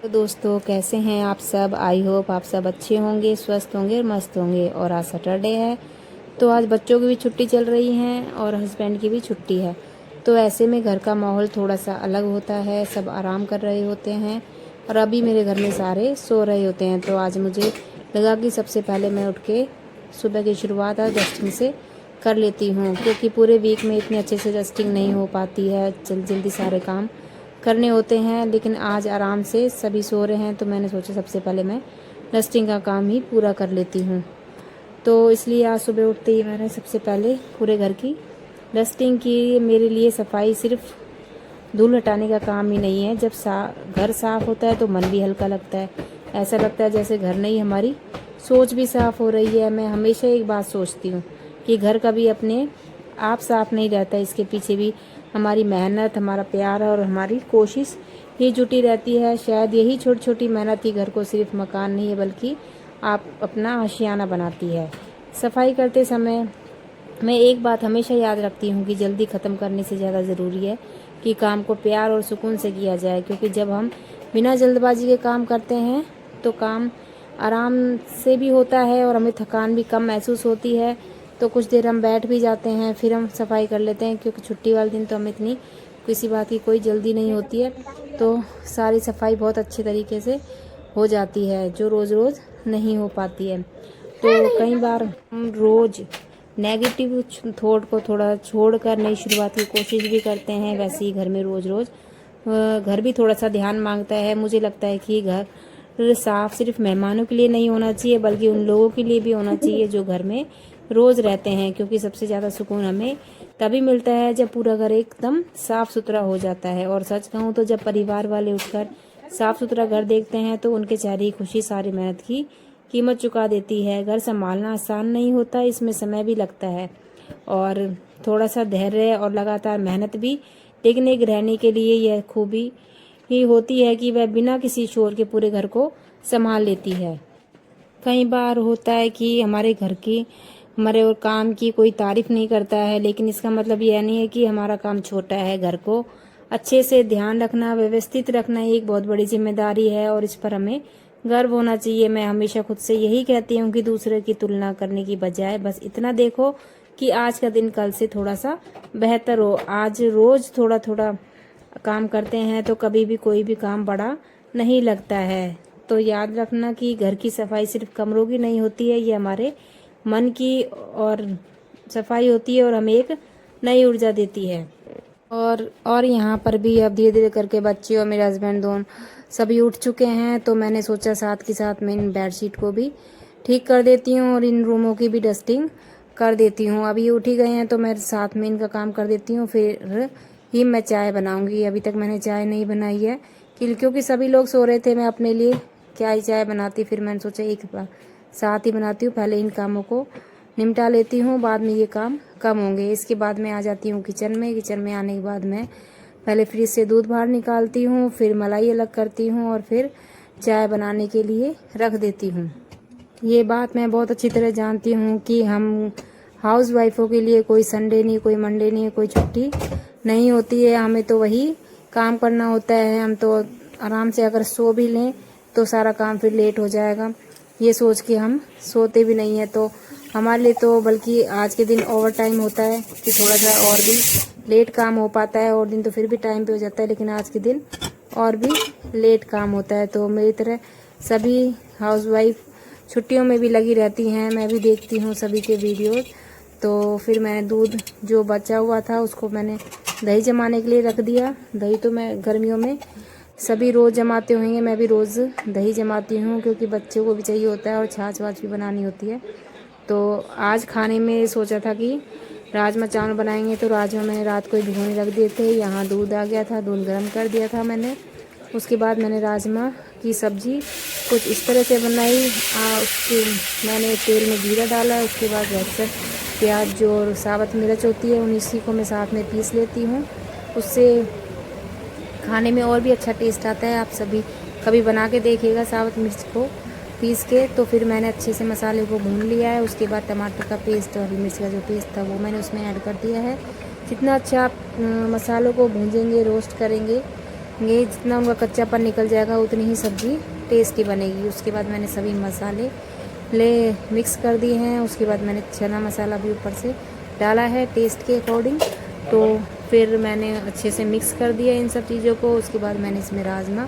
तो दोस्तों, कैसे हैं आप सब। आई होप आप सब अच्छे होंगे, स्वस्थ होंगे और मस्त होंगे। और आज सैटरडे है, तो आज बच्चों की भी छुट्टी चल रही है और हस्बैंड की भी छुट्टी है। तो ऐसे में घर का माहौल थोड़ा सा अलग होता है, सब आराम कर रहे होते हैं और अभी मेरे घर में सारे सो रहे होते हैं। तो आज मुझे लगा कि सबसे पहले मैं उठ के सुबह की शुरुआत आज डस्टिंग से कर लेती हूँ, क्योंकि पूरे वीक में इतने अच्छे से डस्टिंग नहीं हो पाती है, जल्दी जल्दी सारे काम करने होते हैं। लेकिन आज आराम से सभी सो रहे हैं, तो मैंने सोचा सबसे पहले मैं डस्टिंग का काम ही पूरा कर लेती हूँ। तो इसलिए आज सुबह उठते ही मैंने सबसे पहले पूरे घर की डस्टिंग की। मेरे लिए सफाई सिर्फ धूल हटाने का काम ही नहीं है। जब घर साफ होता है तो मन भी हल्का लगता है। ऐसा लगता है जैसे घर नहीं, हमारी सोच भी साफ हो रही है। मैं हमेशा एक बात सोचती हूँ कि घर कभी अपने आप साफ नहीं रहता, इसके पीछे भी हमारी मेहनत, हमारा प्यार और हमारी कोशिश ही जुटी रहती है। शायद यही छोटी छोटी मेहनत ही घर को सिर्फ मकान नहीं है, बल्कि आप अपना आशियाना बनाती है। सफाई करते समय मैं एक बात हमेशा याद रखती हूँ कि जल्दी ख़त्म करने से ज़्यादा ज़रूरी है कि काम को प्यार और सुकून से किया जाए। क्योंकि जब हम बिना जल्दबाजी के काम करते हैं तो काम आराम से भी होता है और हमें थकान भी कम महसूस होती है। तो कुछ देर हम बैठ भी जाते हैं, फिर हम सफाई कर लेते हैं, क्योंकि छुट्टी वाले दिन तो हमें इतनी किसी बात की कोई जल्दी नहीं होती है। तो सारी सफाई बहुत अच्छे तरीके से हो जाती है, जो रोज़ रोज़ नहीं हो पाती है। तो कई बार हम रोज़ नेगेटिव थॉट को थोड़ा छोड़कर नई शुरुआत की कोशिश भी करते हैं। वैसे ही घर में रोज़ रोज़ घर भी थोड़ा सा ध्यान मांगता है। मुझे लगता है कि घर साफ सिर्फ मेहमानों के लिए नहीं होना चाहिए, बल्कि उन लोगों के लिए भी होना चाहिए जो घर में रोज़ रहते हैं। क्योंकि सबसे ज़्यादा सुकून हमें तभी मिलता है जब पूरा घर एकदम साफ सुथरा हो जाता है। और सच कहूँ तो जब परिवार वाले उठकर साफ सुथरा घर देखते हैं तो उनके चेहरे की खुशी सारी मेहनत की कीमत चुका देती है। घर संभालना आसान नहीं होता, इसमें समय भी लगता है और थोड़ा सा धैर्य और लगातार मेहनत भी। लेकिन एक गृहिणी के लिए यह खूबी ही होती है कि वह बिना किसी शोर के पूरे घर को संभाल लेती है। कई बार होता है कि हमारे घर की हमारे और काम की कोई तारीफ नहीं करता है, लेकिन इसका मतलब यह नहीं है कि हमारा काम छोटा है। घर को अच्छे से ध्यान रखना, व्यवस्थित रखना एक बहुत बड़ी जिम्मेदारी है और इस पर हमें गर्व होना चाहिए। मैं हमेशा खुद से यही कहती हूँ कि दूसरे की तुलना करने की बजाय बस इतना देखो कि आज का दिन कल से थोड़ा सा बेहतर हो। आज रोज थोड़ा थोड़ा काम करते हैं तो कभी भी कोई भी काम बड़ा नहीं लगता है। तो याद रखना कि घर की सफाई सिर्फ कमरों की नहीं होती है, ये हमारे मन की और सफाई होती है और हमें एक नई ऊर्जा देती है। और यहाँ पर भी अब धीरे धीरे करके बच्चे और मेरे हस्बैंड दोनों सभी उठ चुके हैं, तो मैंने सोचा साथ के साथ मैं इन बेडशीट को भी ठीक कर देती हूँ और इन रूमों की भी डस्टिंग कर देती हूँ। अभी ये उठ ही गए हैं तो मैं साथ में इनका काम कर देती हूँ, फिर ही मैं चाय बनाऊँगी। अभी तक मैंने चाय नहीं बनाई है क्योंकि सभी लोग सो रहे थे। मैं अपने लिए क्या ही चाय बनाती, फिर मैंने सोचा एक बार साथ ही बनाती हूँ। पहले इन कामों को निपटा लेती हूँ, बाद में ये काम कम होंगे। इसके बाद मैं आ जाती हूँ किचन में। किचन में आने के बाद मैं पहले फ्रिज से दूध बाहर निकालती हूँ, फिर मलाई अलग करती हूँ और फिर चाय बनाने के लिए रख देती हूँ। ये बात मैं बहुत अच्छी तरह जानती हूँ कि हम हाउस वाइफों के लिए कोई संडे नहीं, कोई मंडे नहीं, कोई छुट्टी नहीं होती है। हमें तो वही काम करना होता है। हम तो आराम से अगर सो भी लें तो सारा काम फिर लेट हो जाएगा, ये सोच के हम सोते भी नहीं है। तो हमारे लिए तो बल्कि आज के दिन ओवर टाइम होता है कि थोड़ा सा और भी लेट काम हो पाता है। और दिन तो फिर भी टाइम पे हो जाता है, लेकिन आज के दिन और भी लेट काम होता है। तो मेरी तरह सभी हाउसवाइफ छुट्टियों में भी लगी रहती हैं। मैं भी देखती हूँ सभी के वीडियोस। तो फिर मैंने दूध जो बचा हुआ था उसको मैंने दही जमाने के लिए रख दिया। दही तो मैं गर्मियों में सभी रोज़ जमाते होंगे, मैं भी रोज़ दही जमाती हूँ, क्योंकि बच्चों को भी चाहिए होता है और छाछ वाछ भी बनानी होती है। तो आज खाने में सोचा था कि राजमा चावल बनाएंगे, तो राजमा मैंने रात को ही भिगोने रख दिए थे। यहाँ दूध आ गया था, दूध गर्म कर दिया था मैंने। उसके बाद मैंने राजमा की सब्जी कुछ इस तरह से बनाई। उसके मैंने तेल में जीरा डाला, उसके बाद लहसुन प्याज जो साबुत मिर्च होती है उन्हीं को मैं साथ में पीस लेती हूँ। उससे खाने में और भी अच्छा टेस्ट आता है। आप सभी कभी बना के देखिएगा साबुत मिर्च को पीस के। तो फिर मैंने अच्छे से मसाले को भून लिया है। उसके बाद टमाटर का पेस्ट और हरी मिर्च का जो पेस्ट था वो मैंने उसमें ऐड कर दिया है। जितना अच्छा आप मसालों को भूंजेंगे, रोस्ट करेंगे, जितना उनका कच्चापन निकल जाएगा उतनी ही सब्ज़ी टेस्टी बनेगी। उसके बाद मैंने सभी मसाले मिक्स कर दिए हैं। उसके बाद मैंने चना मसाला भी ऊपर से डाला है टेस्ट के अकॉर्डिंग। तो फिर मैंने अच्छे से मिक्स कर दिया इन सब चीज़ों को। उसके बाद मैंने इसमें राजमा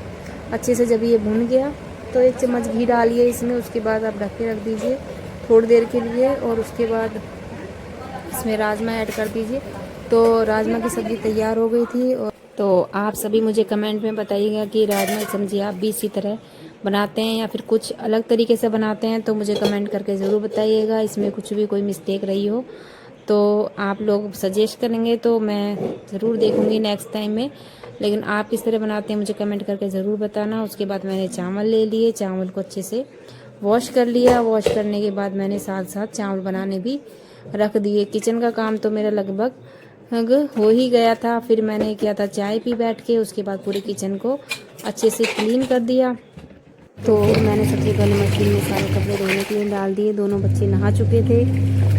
अच्छे से, जब ये भुन गया तो 1 चम्मच घी डालिए इसमें। उसके बाद आप ढक के रख दीजिए थोड़ी देर के लिए, और उसके बाद इसमें राजमा ऐड कर दीजिए। तो राजमा की सब्ज़ी तैयार हो गई थी। और तो आप सभी मुझे कमेंट में बताइएगा कि राजमा की सब्ज़ी आप भी इसी तरह बनाते हैं या फिर कुछ अलग तरीके से बनाते हैं, तो मुझे कमेंट करके ज़रूर बताइएगा। इसमें कुछ भी कोई मिस्टेक रही हो तो आप लोग सजेस्ट करेंगे तो मैं ज़रूर देखूंगी नेक्स्ट टाइम में। लेकिन आप किस तरह बनाते हैं मुझे कमेंट करके ज़रूर बताना। उसके बाद मैंने चावल ले लिए, चावल को अच्छे से वॉश कर लिया। वॉश करने के बाद मैंने साथ साथ चावल बनाने भी रख दिए। किचन का काम तो मेरा लगभग हो ही गया था। फिर मैंने किया था चाय पी बैठ के। उसके बाद पूरे किचन को अच्छे से क्लीन कर दिया। तो मैंने सबसे पहले मशीन में सारे कपड़े धोने के लिए डाल दिए। दोनों बच्चे नहा चुके थे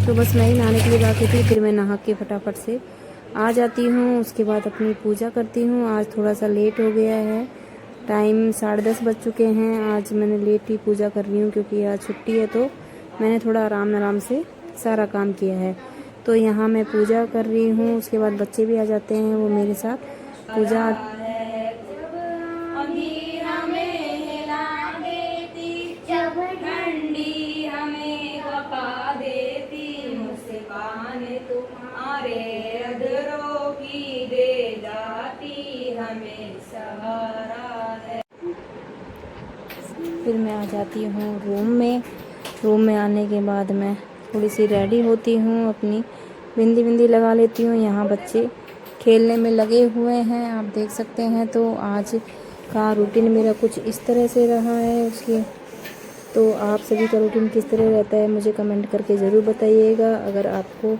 तो बस मैं ही नहाने के लिए बाकी थी। फिर मैं नहा के फटाफट से आ जाती हूँ। उसके बाद अपनी पूजा करती हूँ। आज थोड़ा सा लेट हो गया है, टाइम 10:30 बज चुके हैं। आज मैंने लेट ही पूजा कर रही हूँ क्योंकि आज छुट्टी है, तो मैंने थोड़ा आराम से सारा काम किया है। तो यहाँ मैं पूजा कर रही हूँ। उसके बाद बच्चे भी आ जाते हैं, वो मेरे साथ पूजा तुम्हारे अधरों की दे जाती हमें सहारा है। फिर मैं आ जाती हूँ रूम में। रूम में आने के बाद मैं थोड़ी सी रेडी होती हूँ, अपनी बिंदी लगा लेती हूँ। यहाँ बच्चे खेलने में लगे हुए हैं, आप देख सकते हैं। तो आज का रूटीन मेरा कुछ इस तरह से रहा है। उसके तो आप सभी का रूटीन किस तरह रहता है मुझे कमेंट करके ज़रूर बताइएगा। अगर आपको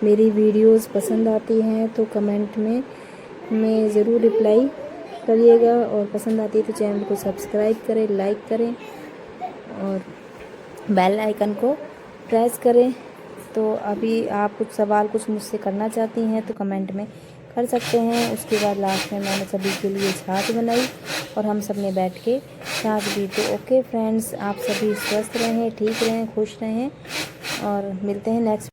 मेरी वीडियोस पसंद आती हैं तो कमेंट में ज़रूर रिप्लाई करिएगा, और पसंद आती है तो चैनल को सब्सक्राइब करें, लाइक करें और बेल आइकन को प्रेस करें। तो अभी आप कुछ मुझसे करना चाहती हैं तो कमेंट में कर सकते हैं। उसके बाद लास्ट में मैंने सभी के लिए छाछ बनाई और हम सब ने बैठ के छाछ पी। तो ओके फ्रेंड्स, आप सभी स्वस्थ रहें, ठीक रहें, खुश रहें और मिलते हैं नेक्स्ट